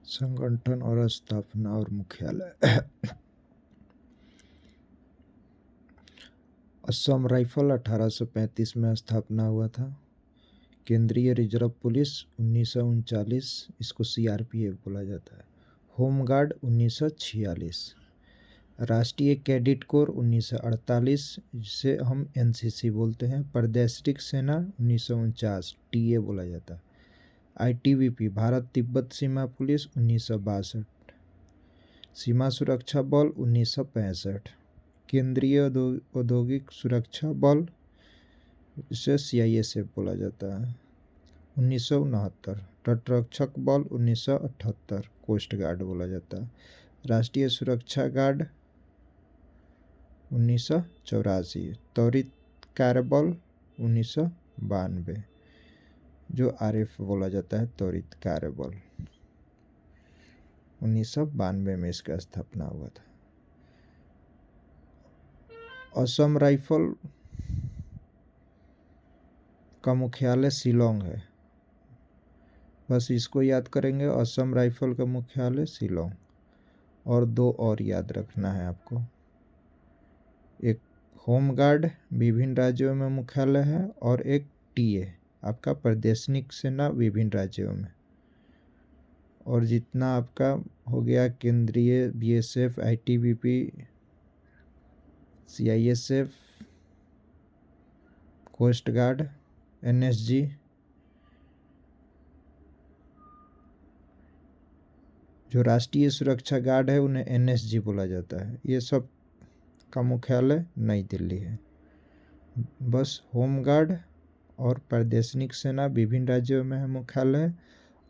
संगठन और स्थापना और मुख्यालय। असम राइफल 1835 में स्थापना हुआ था। केंद्रीय रिजर्व पुलिस 1939, इसको सीआरपीएफ बोला जाता है। होमगार्ड 1946। राष्ट्रीय कैडेट कोर 1948, जिसे हम एनसीसी बोलते हैं। प्रादेशिक सेना 1949, टीए बोला जाता है। आईटीबीपी भारत तिब्बत सीमा पुलिस 1962। सीमा सुरक्षा बल 1965। केंद्रीय औद्योगिक सुरक्षा बल, इसे सीआईएसएफ बोला जाता है, 1969। तटरक्षक बल 1978, कोस्ट गार्ड बोला जाता है। राष्ट्रीय सुरक्षा गार्ड 1984। त्वरित कार्यबल 1992, जो आरएफ बोला जाता है, त्वरित कार्यबल। 1992 में इसका स्थापना हुआ था। असम राइफल का मुख्यालय शिलोंग है। बस इसको याद करेंगे, असम राइफल का मुख्यालय शिलोंग। और दो और याद रखना है आपको। एक होमगार्ड विभिन्न राज्यों में मुख्यालय है, और एक टीए आपका प्रादेशिक सेना विभिन्न राज्यों में। और जितना आपका हो गया केंद्रीय BSF, ITBP, CISF, coast guard, NSG, जो राष्ट्रीय सुरक्षा गार्ड है उन्हें एनएसजी बोला जाता है। ये सब का मुख्यालय नई दिल्ली है। बस होमगार्ड और प्रादेशिक सेना विभिन्न राज्यों में है मुख्यालय,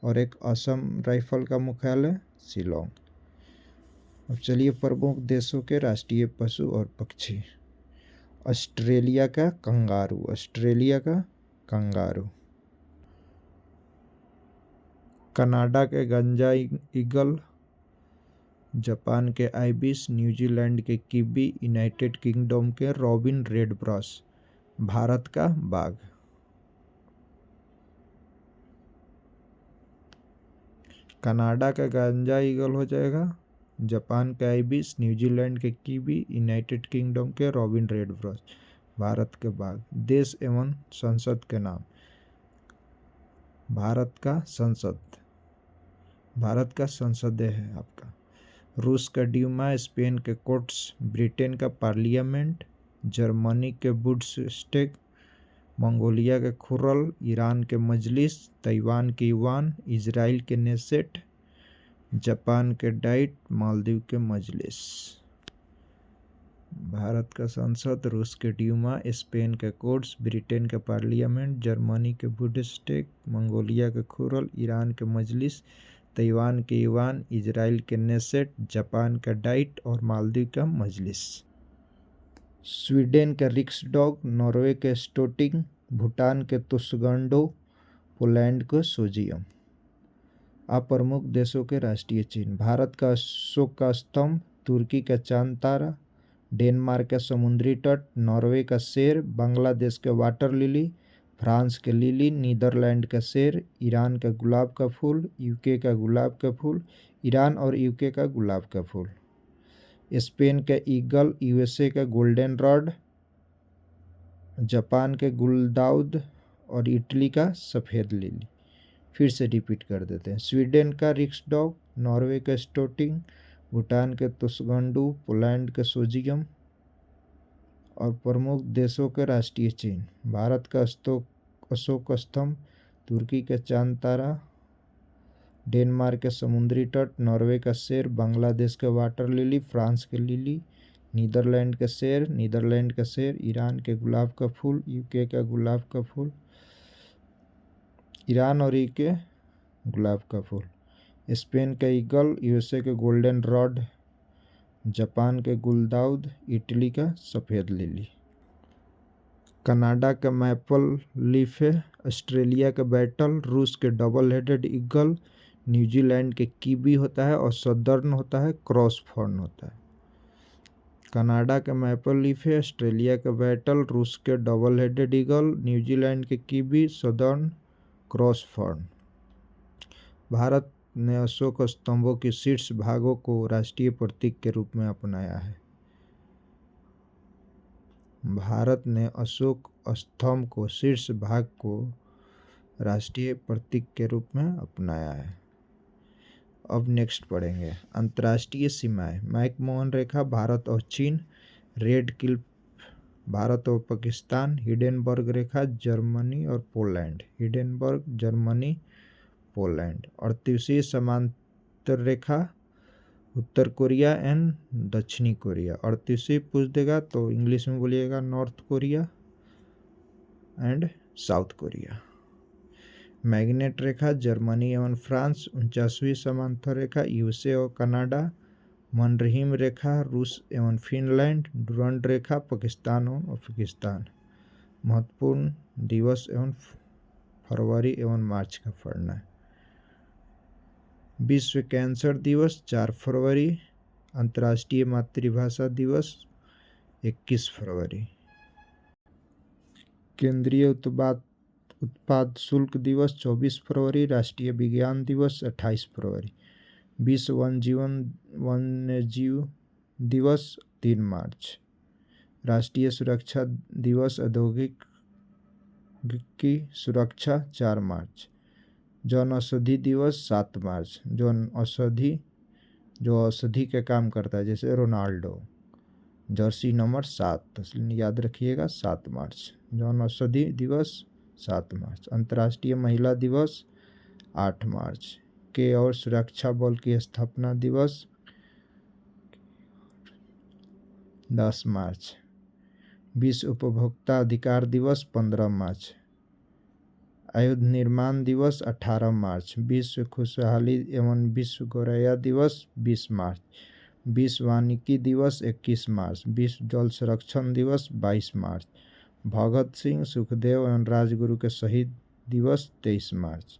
और एक असम राइफल का मुख्यालय शिलोंग। अब चलिए प्रमुख देशों के राष्ट्रीय पशु और पक्षी। ऑस्ट्रेलिया का कंगारू। ऑस्ट्रेलिया का कंगारू। कनाडा के गंजा ईगल, जापान के आइबिस, न्यूजीलैंड के किवी, यूनाइटेड किंगडम के रॉबिन रेडब्रॉस। भारत का बाघ। कनाडा का गंजा ईगल हो जाएगा, जापान के आइबिस, न्यूजीलैंड के किवी, यूनाइटेड किंगडम के रॉबिन रेडब्रॉस। भारत के बाघ। देश एवं संसद के नाम। भारत का संसद, भारत का संसदीय है आपका। रूस का ड्यूमा, स्पेन के कोर्ट्स, ब्रिटेन का पार्लियामेंट, जर्मनी के बुंडस्टैग, मंगोलिया के खुरल, ईरान के मजलिस, ताइवान के युवान, इजराइल के नेसेट, जापान के डाइट, मालदीव के मजलिस। भारत का संसद, रूस के ड्यूमा, स्पेन के कोर्ट्स, ब्रिटेन के पार्लियामेंट, जर्मनी के बुंडस्टैग, मंगोलिया के खुरल, ईरान के मजलिस, ताइवान के युवान, इजराइल के नेसेट, जापान का डाइट और मालदीव का मजलिस। स्वीडन के रिक्सडॉग, नॉर्वे के स्टोटिंग, भूटान के तुसगंडो, पोलैंड के सोजियम। आप प्रमुख देशों के राष्ट्रीय चिन्ह। भारत का अशोक का स्तंभ, तुर्की का चांद तारा, डेनमार्क का समुद्री तट, नॉर्वे का शेर, बांग्लादेश के वाटर लिली, फ्रांस के लिली, नीदरलैंड का शेर, ईरान का गुलाब का फूल, यूके का गुलाब का फूल, ईरान और यूके का गुलाब का फूल, स्पेन का ईगल, यूएसए का गोल्डन रॉड, जापान के गुलदाउद और इटली का सफ़ेद लिली। फिर से रिपीट कर देते हैं। स्वीडन का रिक्सडॉग, नॉर्वे का स्टोटिंग, भूटान के तुसगंडू, पोलैंड के सोजियम। और प्रमुख देशों के राष्ट्रीय चिन्ह। भारत का अशोक स्तंभ, तुर्की का चांद तारा, डेनमार्क के समुद्री तट, नॉर्वे का शेर, बांग्लादेश का वाटर लिली, फ्रांस के लिली, नीदरलैंड का शेर, ईरान के गुलाब का फूल, यूके का गुलाब का फूल, ईरान और यूके गुलाब का फूल, स्पेन का ईगल, यूएसए के गोल्डन रॉड, जापान के गुलदाउद, इटली का सफ़ेद लिली। कनाडा का मैपल लीफ है, ऑस्ट्रेलिया का बैटल, रूस के डबल हेडेड ईगल, न्यूजीलैंड के कीवी होता है, और सदर्न होता है क्रॉस फर्न होता है। कनाडा का मैपल लीफ है, ऑस्ट्रेलिया का बैटल, रूस के डबल हेडेड ईगल, न्यूजीलैंड के kiwi, southern cross fern. Bharat ने अशोक स्तंभों के शीर्ष भागों को राष्ट्रीय प्रतीक के रूप में अपनाया है? भारत ने अशोक स्तंभ को शीर्ष भाग को राष्ट्रीय प्रतीक के रूप में अपनाया है। अब नेक्स्ट पढ़ेंगे अंतर्राष्ट्रीय सीमाएं। मैकमोहन रेखा भारत और चीन, रेड क्लिफ भारत और पाकिस्तान, हिडेनबर्ग रेखा जर्मनी और पोलैंड, हिडेनबर्ग जर्मनी पोलैंड। 38वीं समांतर रेखा उत्तर कोरिया एंड दक्षिणी कोरिया। 38वीं पूछ देगा तो इंग्लिश में बोलिएगा north Korea and south Korea. Magnet Rekha Germany एवं फ्रांस। 49वीं समांतर रेखा यूएसए और कनाडा। मनरहीम रेखा रूस एवं फिनलैंड। डुरंड रेखा पाकिस्तान और अफगानिस्तान। महत्वपूर्ण दिवस एवं फरवरी एवं मार्च का पढ़ना है। विश्व कैंसर दिवस 4 फरवरी। अंतर्राष्ट्रीय मातृभाषा दिवस 21 फरवरी। केंद्रीय उत्पाद शुल्क दिवस 24 फरवरी। राष्ट्रीय विज्ञान दिवस 28 फरवरी। विश्व वन्यजीव दिवस 3 मार्च। राष्ट्रीय सुरक्षा दिवस औद्योगिक की सुरक्षा 4 मार्च। जन औषधि दिवस 7 मार्च। जो औषधि के काम करता है जैसे रोनाल्डो, जर्सी नंबर 7 याद रखिएगा 7 मार्च। जन औषधि दिवस 7 मार्च। अंतर्राष्ट्रीय महिला दिवस 8 मार्च के और सुरक्षा बल की स्थापना दिवस 10 मार्च। विश्व उपभोक्ता अधिकार दिवस 15 मार्च। आयुध निर्माण दिवस 18 मार्च। विश्व खुशहाली एवं विश्व गौरैया दिवस 20 मार्च। विश्व वानिकी दिवस 21 मार्च। विश्व जल संरक्षण दिवस 22 मार्च। भगत सिंह, सुखदेव एवं राजगुरु के शहीद दिवस 23 मार्च।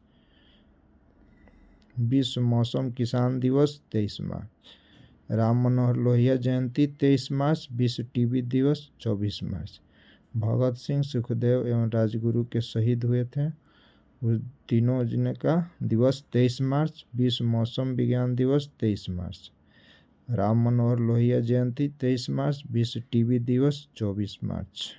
विश्व मौसम किसान दिवस 23 मार्च। राम मनोहर लोहिया जयंती 23 मार्च। विश्व टीबी दिवस 24 मार्च। भगत सिंह, सुखदेव एवं राजगुरु के शहीद हुए थे उस तीनों जने का दिवस 23 मार्च। विश्व मौसम विज्ञान दिवस 23 मार्च। राम मनोहर लोहिया जयंती 23 मार्च। विश्व टीबी दिवस 24 मार्च।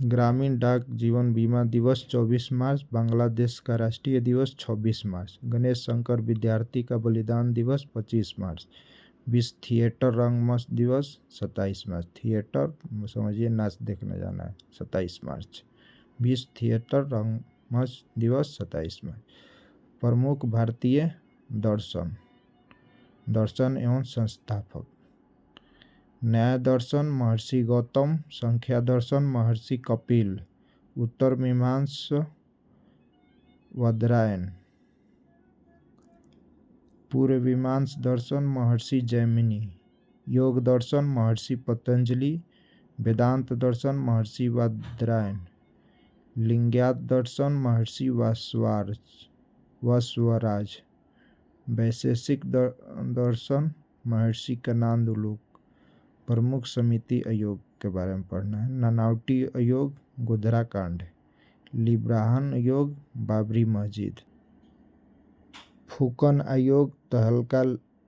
ग्रामीण डाक जीवन बीमा दिवस 24 मार्च। बांग्लादेश का राष्ट्रीय दिवस 26 मार्च। गणेश शंकर विद्यार्थी का बलिदान दिवस 25 मार्च। विश्व थिएटर रंगमंच दिवस 27 मार्च। थिएटर समझिए नाच देखने जाना है 27 मार्च। विश्व थिएटर रंगमंच दिवस 27 मार्च। प्रमुख भारतीय दर्शन एवं संस्थापक। न्याय दर्शन महर्षि गौतम। संख्या दर्शन महर्षि कपिल। उत्तर मीमांसा वादरायण। पूर्व मीमांसा दर्शन महर्षि जैमिनी। योग दर्शन महर्षि पतंजलि। वेदांत दर्शन महर्षि वादरायण। लिंग्यात दर्शन महर्षि वसवराज। वैशेषिक दर्शन महर्षि कनादुलुक। प्रमुख समिति आयोग के बारे में पढ़ना है। नानावटी आयोग गोधरा कांड। लिब्राहन आयोग बाबरी मस्जिद। फूकन आयोग तहलका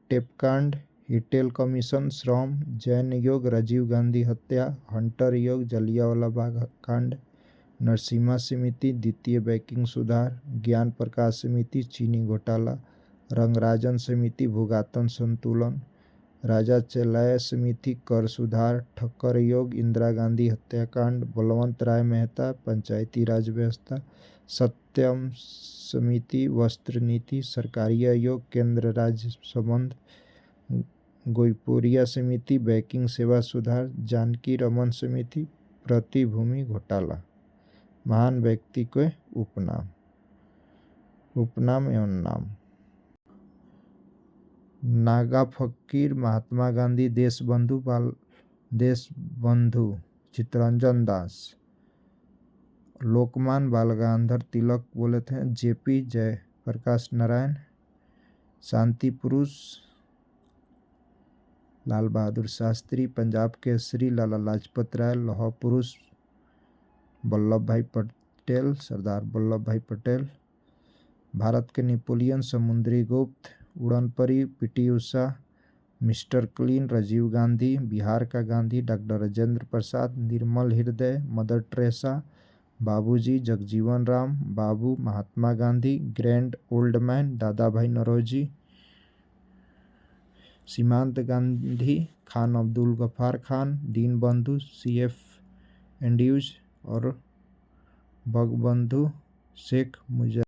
टेपकांड। हिटेल कमीशन श्रम। जैन आयोग राजीव गांधी हत्या। हंटर आयोग जलियांवाला बाग कांड। नरसिम्हा समिति द्वितीय बैंकिंग सुधार। ज्ञान प्रकाश समिति चीनी घोटाला। रंगराजन समिति भूगातन संतुलन। राजा चेलाय समिति कर सुधार। ठक्कर आयोग इंदिरा गांधी हत्याकांड। बलवंत राय मेहता पंचायती राज व्यवस्था। सत्यम समिति वस्त्र नीति। सरकारी आयोग केंद्र राज्य संबंध। गोईपुरिया समिति बैंकिंग सेवा सुधार। जानकी रमन समिति प्रतिभूमि घोटाला। महान व्यक्ति के उपनाम एवं नाम। नागा फकीर महात्मा गांधी देशबंधु चित्तरंजन दास। लोकमान बाल गंगाधर तिलक बोले थे। जेपी जयप्रकाश नारायण। शांति पुरुष लाल बहादुर शास्त्री। पंजाब केसरी लाला लाजपत राय। लौह पुरुष वल्लभ भाई पटेल सरदार वल्लभ भाई पटेल। भारत के नेपोलियन, समुद्री गुप्त, उड़न परी, PT Usha, mister clean, Rajiv Gandhi, Bihar का गांधी, डॉक्टर राजेंद्र प्रसाद, निर्मल हृदय, मदर टेरेसा, बाबूजी, जगजीवन राम, बाबू, Mahatma Gandhi, grand old man, दादा भाई नौरोजी, सीमांत गांधी, खान अब्दुल गफ्फार खान, दीन बंधु, CF एंड्रूज और बंगबंधु शेख मुजीब।